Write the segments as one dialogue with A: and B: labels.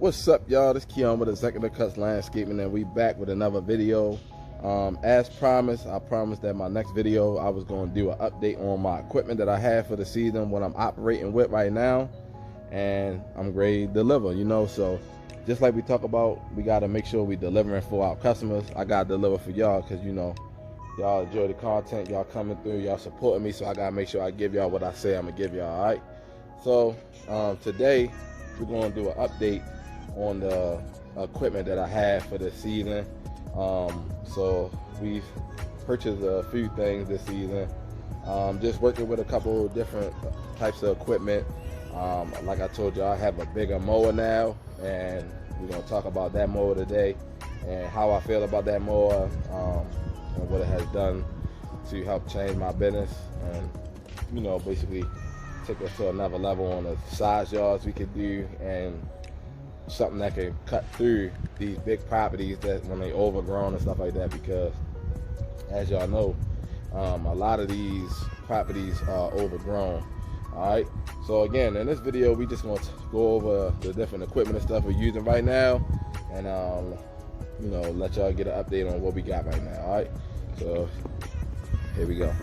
A: What's up, y'all? This is Keon with Executive Cuts Landscaping, and we back with another video. As promised, I promised that my next video I was going to do an update on my equipment that I have for the season, what I'm operating with right now, and I'm ready to deliver, you know. So just like we talk about, we got to make sure we delivering for our customers. I got to deliver for y'all because, you know, y'all enjoy the content, y'all coming through, y'all supporting me, so I got to make sure I give y'all what I say I'm going to give y'all, all right? So today we're going to do an update on the equipment that I have for this season. So we've purchased a few things this season. Just working with a couple different types of equipment. Like I told you, I have a bigger mower now, and we're gonna talk about that mower today and how I feel about that mower, and what it has done to help change my business, and, you know, basically take us to another level on the size yards we could do, and something that can cut through these big properties that when they overgrown and stuff like that, because as y'all know, a lot of these properties are overgrown. All right, so again, in this video we just going to go over the different equipment and stuff we're using right now, and you know, let y'all get an update on what we got right now. All right, so here we go.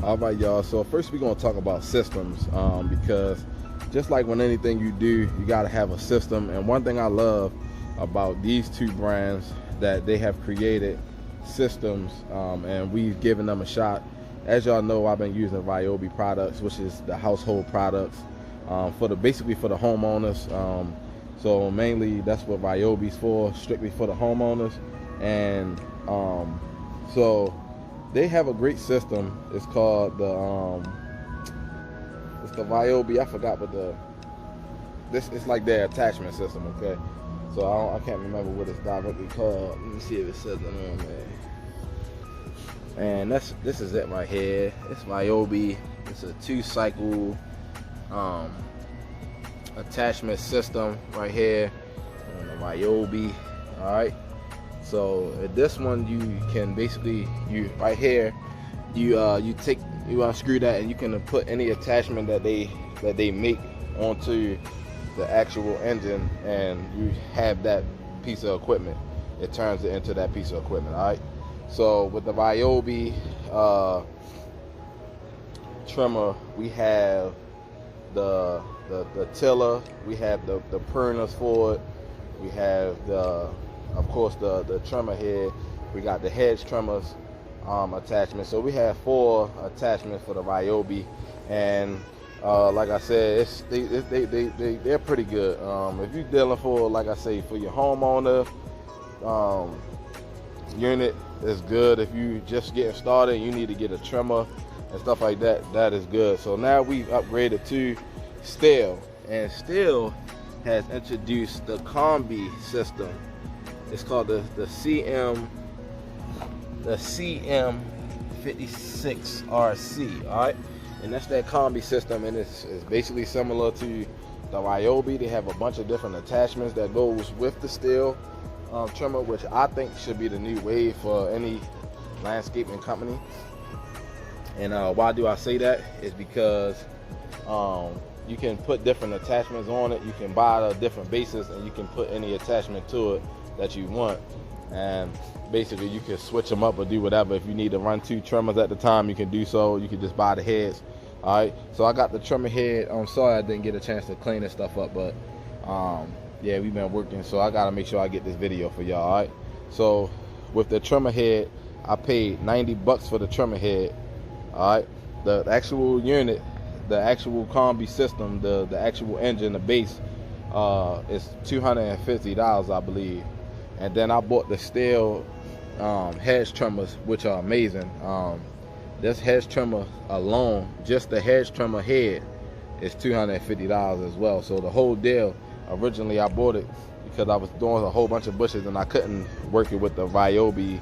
A: All right, y'all, so first we're going to talk about systems, because just like when anything you do, you got to have a system. And one thing I love about these two brands, that they have created systems, and we've given them a shot. As y'all know, I've been using Ryobi products, which is the household products, basically for the homeowners. So mainly that's what Ryobi's for, strictly for the homeowners. And so they have a great system. It's called the Ryobi. I forgot what it's like their attachment system, okay? So I can't remember what it's directly called. Let me see if it says it on there. And this is it right here. It's Ryobi. It's a 2-cycle attachment system right here on the Ryobi. All right. So this one, you can basically, right here, you unscrew that, and you can put any attachment that they make onto the actual engine, and you have that piece of equipment. It turns it into that piece of equipment. All right. So with the Ryobi trimmer, we have the tiller, we have the pruners for it, we have of course the trimmer head, we got the hedge trimmers attachment. So we have 4 attachments for the Ryobi, and like I said, they're pretty good. If you're dealing for, like I say, for your homeowner unit, is good. If you just getting started, you need to get a trimmer and stuff like that, that is good. So now we've upgraded to Stihl, and Stihl has introduced the combi system. It's called the CM56RC, all right? And that's that combi system, and it's basically similar to the Ryobi. They have a bunch of different attachments that goes with the Stihl trimmer, which I think should be the new wave for any landscaping company. And why do I say that? Is because you can put different attachments on it. You can buy the different bases, and you can put any attachment to it that you want, and basically you can switch them up or do whatever. If you need to run 2 trimmers at the time, you can do so. You can just buy the heads. All right, so I got the trimmer head. I'm sorry I didn't get a chance to clean this stuff up, but yeah, we've been working, so I gotta make sure I get this video for y'all. All right, so with the trimmer head, I paid $90 for the trimmer head. All right, the actual unit, the actual combi system, the actual engine, the base, is $250, I believe. And then I bought the Stihl hedge trimmers, which are amazing. This hedge trimmer alone, just the hedge trimmer head, is $250 as well. So the whole deal, originally I bought it because I was doing a whole bunch of bushes, and I couldn't work it with the Ryobi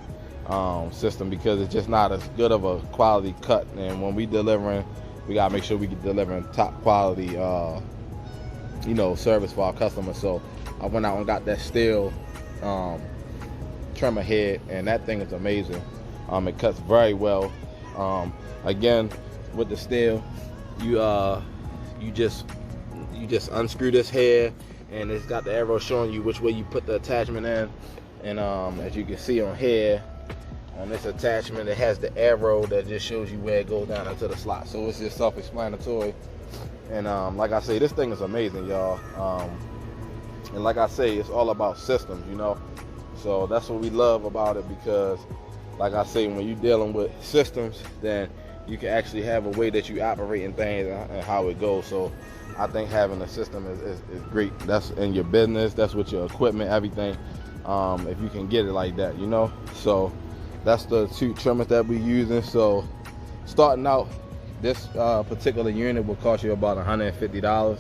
A: system because it's just not as good of a quality cut. And when we delivering, we gotta make sure we get delivering top quality, you know, service for our customers. So I went out and got that Stihl trimmer head, and that thing is amazing. It cuts very well. Again, with the Stihl, you just unscrew this head, and it's got the arrow showing you which way you put the attachment in. And as you can see on here, on this attachment, it has the arrow that just shows you where it goes down into the slot. So it's just self-explanatory. And like I say, this thing is amazing, y'all. And like I say, it's all about systems, you know. So that's what we love about it, because like I say, when you're dealing with systems, then you can actually have a way that you operate in things and how it goes. So I think having a system is great. That's in your business, that's with your equipment, everything. If you can get it like that, you know. So that's the 2 trimmers that we're using. So starting out, this particular unit will cost you about $150.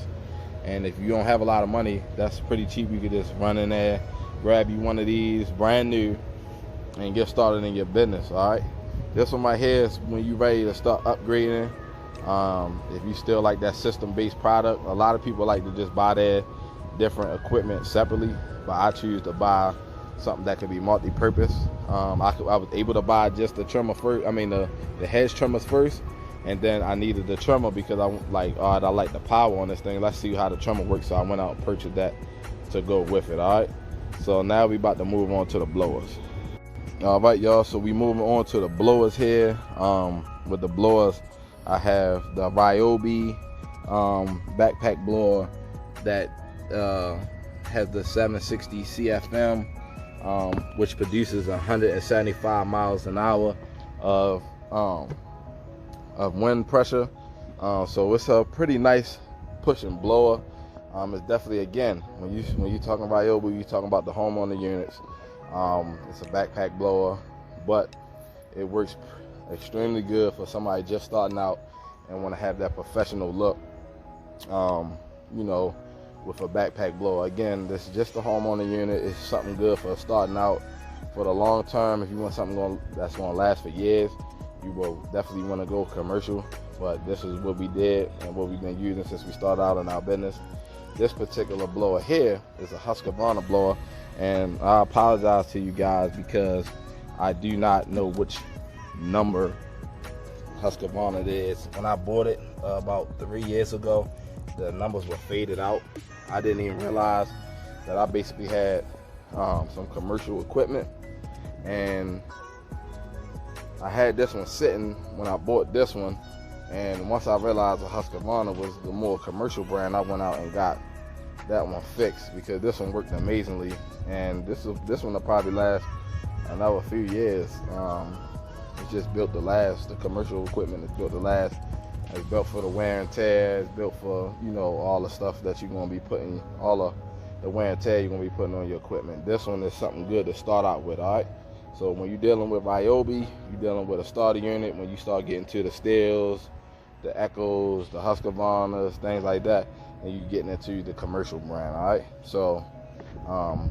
A: And if you don't have a lot of money, that's pretty cheap. You could just run in there, grab you one of these brand new, and get started in your business. All right, this one right here is when you're ready to start upgrading. If you still like that system-based product, a lot of people like to just buy their different equipment separately, but I choose to buy something that could be multi-purpose. I was able to buy just the trimmer first, the hedge trimmers first, and then I needed the trimmer because I like, all right, I like the power on this thing. Let's see how the trimmer works. So I went out and purchased that to go with it. All right, so now we about to move on to the blowers. All right, y'all, so we moving on to the blowers here. With the blowers, I have the Ryobi backpack blower that has the 760 CFM, which produces 175 miles an hour of wind pressure. So it's a pretty nice pushing blower. It's definitely, again, when you talking Ryobi, you talking about the homeowner units. It's a backpack blower, but it works extremely good for somebody just starting out and want to have that professional look. You know, with a backpack blower. Again, this is just a homeowner unit. It's something good for starting out. For the long term, if you want something that's going to last for years, you will definitely want to go commercial. But this is what we did and what we've been using since we started out in our business. This particular blower here is a Husqvarna blower, and I apologize to you guys because I do not know which number Husqvarna it is. When I bought it about 3 years ago, the numbers were faded out. I didn't even realize that I basically had some commercial equipment, and I had this one sitting when I bought this one, and once I realized the Husqvarna was the more commercial brand, I went out and got that one fixed because this one worked amazingly, and this one will probably last another few years. It's just built to last. The commercial equipment is built to last. It's built for the wear and tear. It's built for, you know, all the stuff that you're going to be putting, all of the wear and tear you're going to be putting on your equipment. This one is something good to start out with, all right? So when you're dealing with Ryobi, you're dealing with a starter unit. When you start getting to the Steels, the Echoes, the Husqvarnas, things like that, and you're getting into the commercial brand, all right? So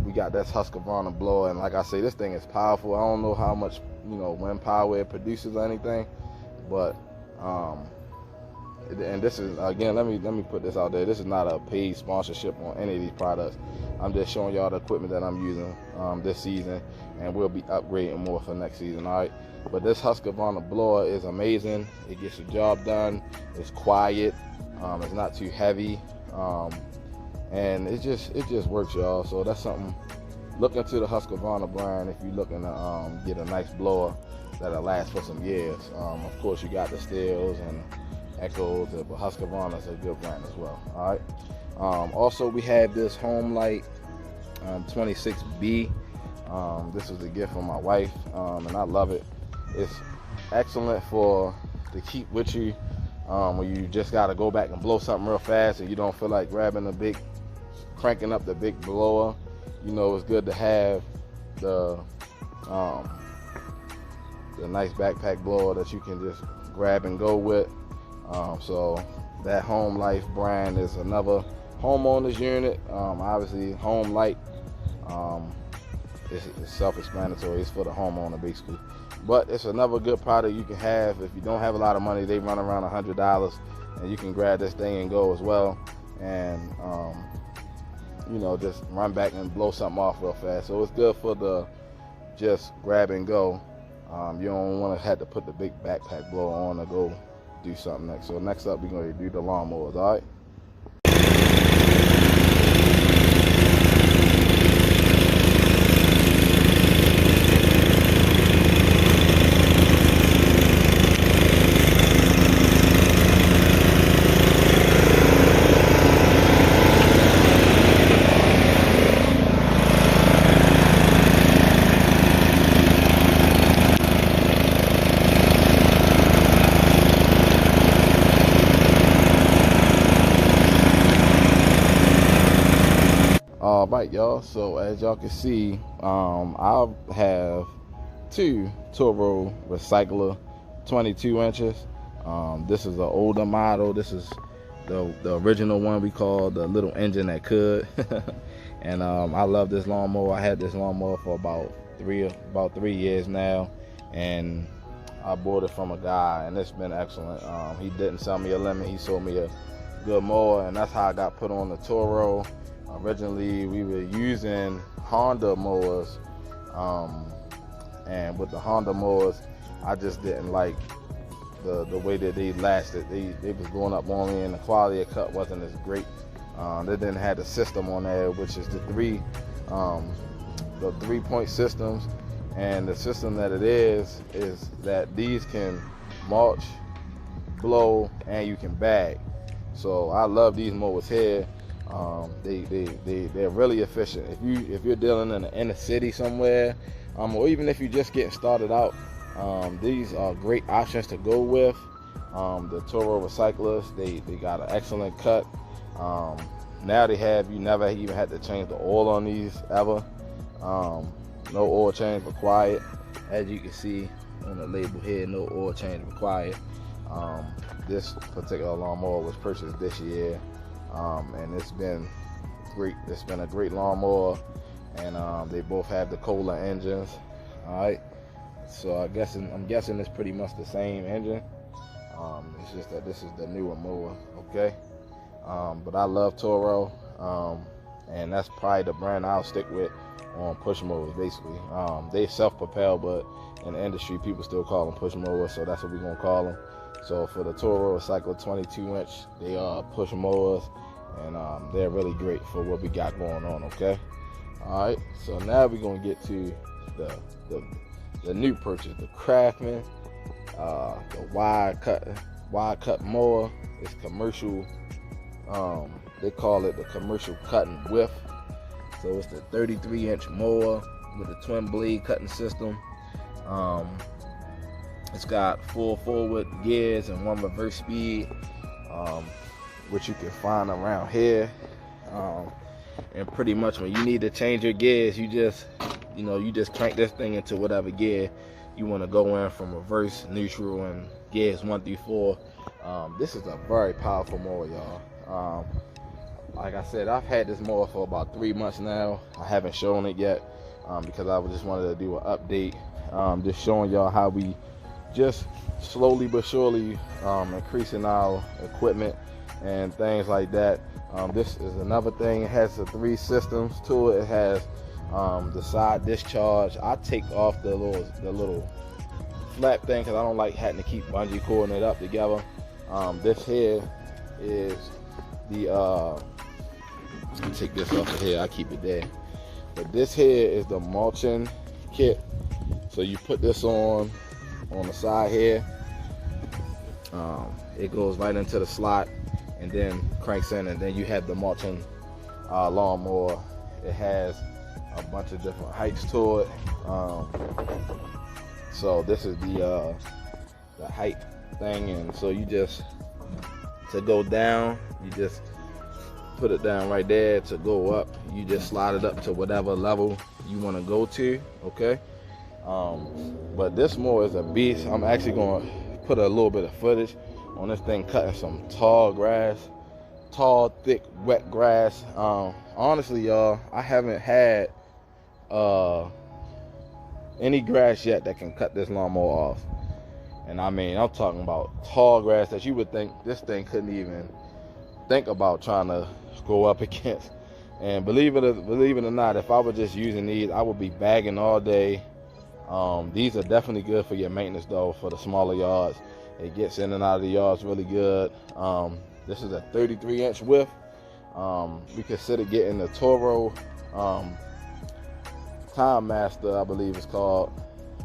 A: we got this Husqvarna blower, and like I say, this thing is powerful. I don't know how much, you know, wind power it produces or anything, but and this is, again, let me put this out there. This is not a paid sponsorship on any of these products. I'm just showing y'all the equipment that I'm using this season, and we'll be upgrading more for next season, all right? But this Husqvarna blower is amazing. It gets the job done. It's quiet. It's not too heavy, and it just works, y'all. So that's something. Look into the Husqvarna brand if you're looking to get a nice blower that'll last for some years. Of course, you got the Steels and Echoes, but Husqvarna is a good brand as well. All right. Also, we have this Home Light 26B. This was a gift from my wife, and I love it. It's excellent to keep with you when you just got to go back and blow something real fast and you don't feel like cranking up the big blower. You know, it's good to have the nice backpack blower that you can just grab and go with. So that Home Life brand is another homeowner's unit. Obviously, Home Light is self-explanatory. It's for the homeowner, basically. But it's another good product you can have if you don't have a lot of money. They run around $100, and you can grab this thing and go as well, and you know, just run back and blow something off real fast. So it's good for the just grab and go. You don't want to have to put the big backpack blower on to go do something next. So next up, we're going to do the lawnmowers, all right? right, y'all, so as y'all can see, I have two Toro Recycler 22 inches. This is an older model. This is the original one we call the little engine that could. And I love this lawnmower. I had this lawnmower for about three years now, and I bought it from a guy, and it's been excellent. He didn't sell me a lemon. He sold me a good mower, and that's how I got put on the Toro. Originally, we were using Honda mowers, and with the Honda mowers, I just didn't like the way that they lasted. They was going up on me, and the quality of cut wasn't as great. They didn't have the system on there, which is the 3-point systems. And the system that it is that these can mulch, blow, and you can bag. So I love these mowers here. They're really efficient. If you're dealing in the inner city somewhere, or even if you're just getting started out, these are great options to go with. The Toro Recyclers, they got an excellent cut. Now you never even had to change the oil on these ever. No oil change required. As you can see on the label here, no oil change required. This particular lawnmower was purchased this year, and it's been great. It's been a great lawnmower, and they both have the Kohler engines. All right, so I'm guessing it's pretty much the same engine. It's just that this is the newer mower, okay? But I love Toro, and that's probably the brand I'll stick with on push mowers. Basically, they self-propel, but in the industry people still call them push mowers, so that's what we're gonna call them. So for the Toro Recycler 22 inch, they are push mowers, and they're really great for what we got going on, okay? All right, so now we're gonna get to the new purchase, the Craftsman, the wide cut mower. It's commercial. They call it the commercial cut and width. So it's the 33-inch mower with a twin blade cutting system. It's got 4 forward gears and 1 reverse speed, which you can find around here. And pretty much when you need to change your gears, you just crank this thing into whatever gear you want to go in, from reverse, neutral, and gears 1 through 4. This is a very powerful mower, y'all. Like I said, I've had this mower for about 3 months now. I haven't shown it yet because I just wanted to do an update, just showing y'all how we just slowly but surely increasing our equipment and things like that. This is another thing. It has the 3 systems to it. It has the side discharge. I take off the little flap thing because I don't like having to keep bungee cording it up together. This here is the take this off of here. I keep it there. But this here is the mulching kit. So you put this on the side here. It goes right into the slot and then cranks in, and then you have the mulching lawnmower. It has a bunch of different heights to it. So this is the height thing, and so you just, to go down, you just put it down right there. To go up, you just slide it up to whatever level you want to go to, okay? But this mower is a beast. I'm actually going to put a little bit of footage on this thing cutting some tall, thick, wet grass. Honestly, y'all, I haven't had any grass yet that can cut this lawnmower off. And I mean, I'm talking about tall grass that you would think this thing couldn't even think about trying to go up against. And believe it or not, if I was just using these, I would be bagging all day. These are definitely good for your maintenance though, for the smaller yards. It gets in and out of the yards really good. This is a 33-inch width. We consider getting the Toro Time Master, I believe it's called,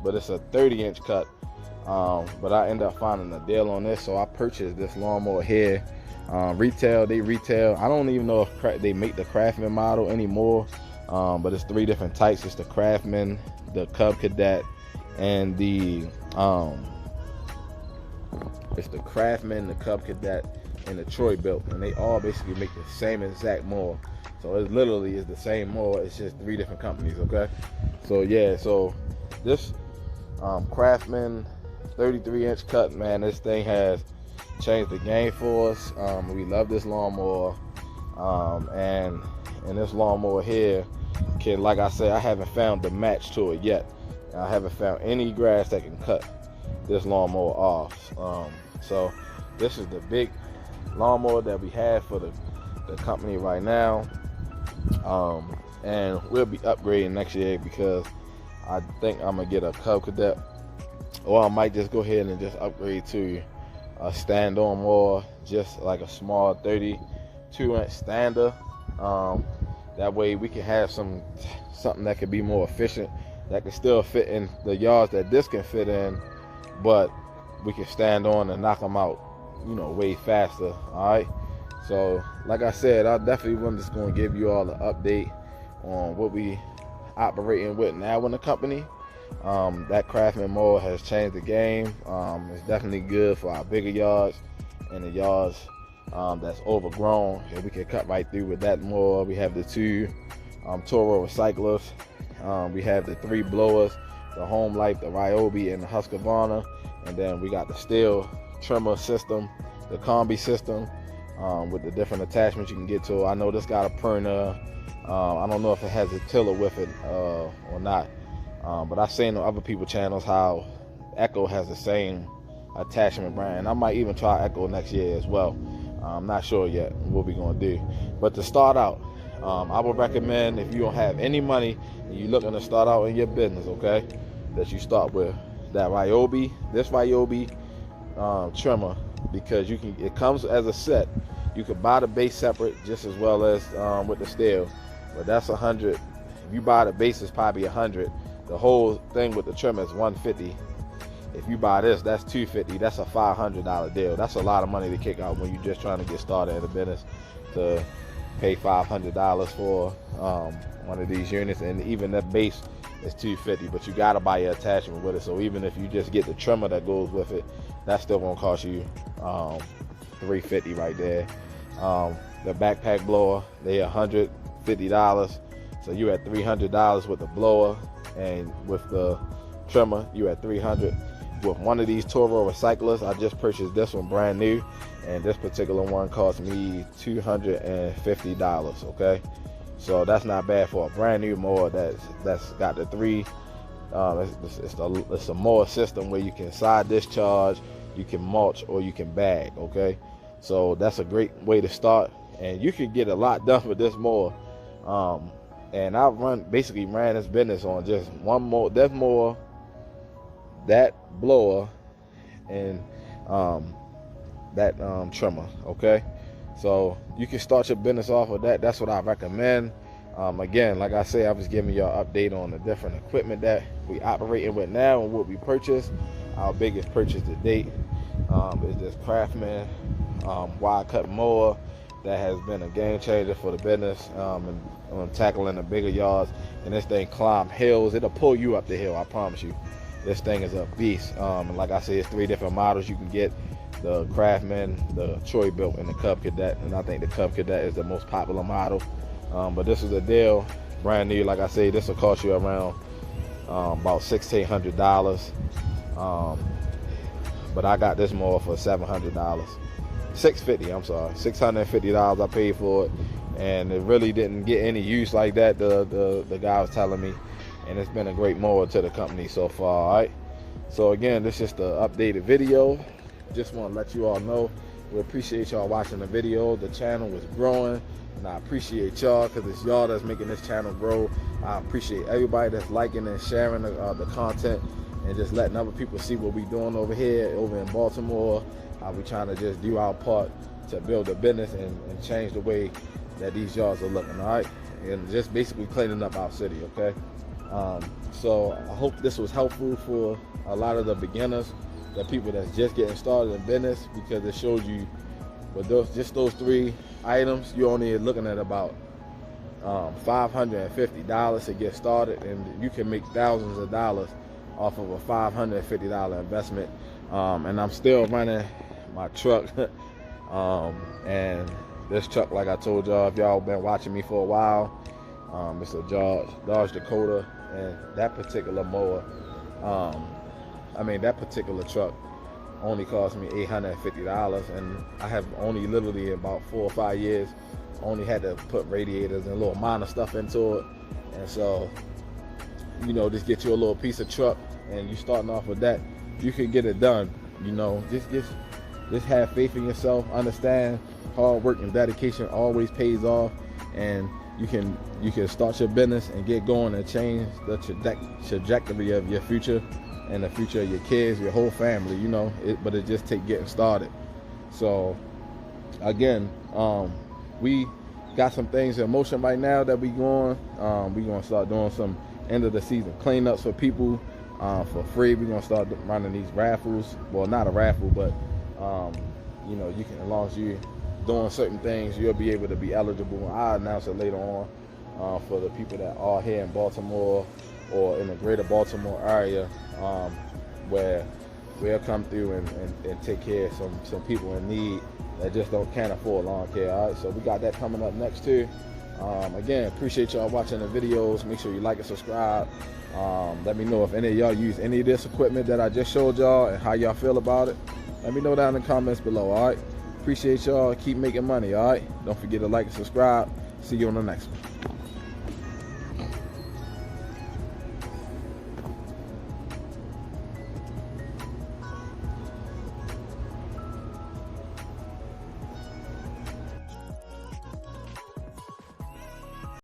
A: but it's a 30-inch cut. But I ended up finding a deal on this, so I purchased this lawnmower here. They retail. I don't even know if they make the Craftsman model anymore, but it's 3 different types. It's the Craftsman, the Cub Cadet, and the and the Troy built, and they all basically make the same exact mower. So it literally is the same mower. It's just 3 different companies. Okay. So yeah. So this Craftsman 33-inch cut, man, this thing has changed the game for us. We love this lawnmower, and this lawnmower here can, like I said, I haven't found the match to it yet. I haven't found any grass that can cut this lawnmower off. So this is the big lawnmower that we have for the company right now, and we'll be upgrading next year because I think I'm gonna get a Cub Cadet, or I might just go ahead and just upgrade to a stand-on mower, just like a small 32-inch stander. That way we can have something that can be more efficient, that can still fit in the yards that this can fit in, but we can stand on and knock them out, way faster. All right. So like I said, I definitely was just going to give you all an update on what we operating with now in the company. That Craftsman mower has changed the game. It's definitely good for our bigger yards and the yards that's overgrown, and we can cut right through with that mower. We have the 2 Toro recyclers. We have the 3 blowers, the Home Life, the Ryobi, and the Husqvarna, and then we got the steel trimmer system, the combi system, with the different attachments you can get to. I know this got a pruner. I don't know if it has a tiller with it or not, but I've seen on other people's channels how Echo has the same attachment brand. I might even try Echo next year as well. I'm not sure yet what we're going to do. But to start out, I would recommend, if you don't have any money and you're looking to start out in your business, okay, that you start with that Ryobi, this Ryobi trimmer, because it comes as a set. You could buy the base separate just as well as with the steel, but that's $100. If you buy the base, it's probably $100. The whole thing with the trimmer is $150. If you buy this, that's $250. That's a $500 deal. That's a lot of money to kick out when you're just trying to get started in the business, to pay $500 for one of these units. And even that base is $250, but you got to buy your attachment with it. So even if you just get the trimmer that goes with it, that's still going to cost you $350 right there. The backpack blower, they $150. So you at $300 with the blower, and with the trimmer, you at $300. With one of these Toro recyclers, I just purchased this one brand new, and this particular one cost me $250. Okay, so that's not bad for a brand new mower that's got the 3. It's a mower system where you can side discharge, you can mulch, or you can bag. Okay, so that's a great way to start, and you can get a lot done with this mower. And I basically ran this business on just one mower, that mower, that blower, and that trimmer. Okay, so you can start your business off with that. That's what I recommend. Again, like I say, I was giving y'all an update on the different equipment that we operating with now and what we purchased. Our biggest purchase to date is this Craftsman wide cut mower that has been a game changer for the business, and tackling the bigger yards. And this thing climb hills. It'll pull you up the hill, I promise you. This thing is a beast. And like I said, it's 3 different models you can get: the Craftsman, the Troy built, and the Cub Cadet. And I think the Cub Cadet is the most popular model. But this is a deal, brand new. Like I say, this will cost you around about $1,600. But I got this mower for $700. $650, I'm sorry, $650 I paid for it, and it really didn't get any use like that, the guy was telling me, and it's been a great mower to the company so far. All right, so again, this is just the updated video. Just want to let you all know we appreciate y'all watching the video. The channel is growing, and I appreciate y'all, because it's y'all that's making this channel grow. I appreciate everybody that's liking and sharing the content, and just letting other people see what we're doing over here, over in Baltimore. We're trying to just do our part to build a business and change the way that these yards are looking. All right, and just basically cleaning up our city. Okay, so I hope this was helpful for a lot of the beginners, the people that's just getting started in business, because it shows you with those 3 items, you're only looking at about $550 to get started, and you can make thousands of dollars off of a $550 investment. And I'm still running my truck And this truck, like I told y'all, if y'all been watching me for a while, it's a Dodge Dakota, and that particular mower, that particular truck only cost me $850, and I have only literally in about 4 or 5 years only had to put radiators and little minor stuff into it. And so, you know, just get you a little piece of truck, and you starting off with that, you can get it done. You know, just have faith in yourself. Understand hard work and dedication always pays off, and you can start your business and get going and change the trajectory of your future and the future of your kids, your whole family. You know, but it just take getting started. So again, we got some things in motion right now that we going to start doing some end of the season cleanups for people for free. We're going to start running these raffles. Well, not a raffle, but you know, you can, as long as you're doing certain things, you'll be able to be eligible. I'll announce it later on for the people that are here in Baltimore or in the greater Baltimore area, where we'll come through and take care of some people in need that just can't afford lawn care. All right, so we got that coming up next too. Again, appreciate y'all watching the videos. Make sure you like and subscribe. Let me know if any of y'all use any of this equipment that I just showed y'all and how y'all feel about it. Let me know down in the comments below. All right, appreciate y'all. Keep making money. All right, don't forget to like and subscribe. See you on the next one.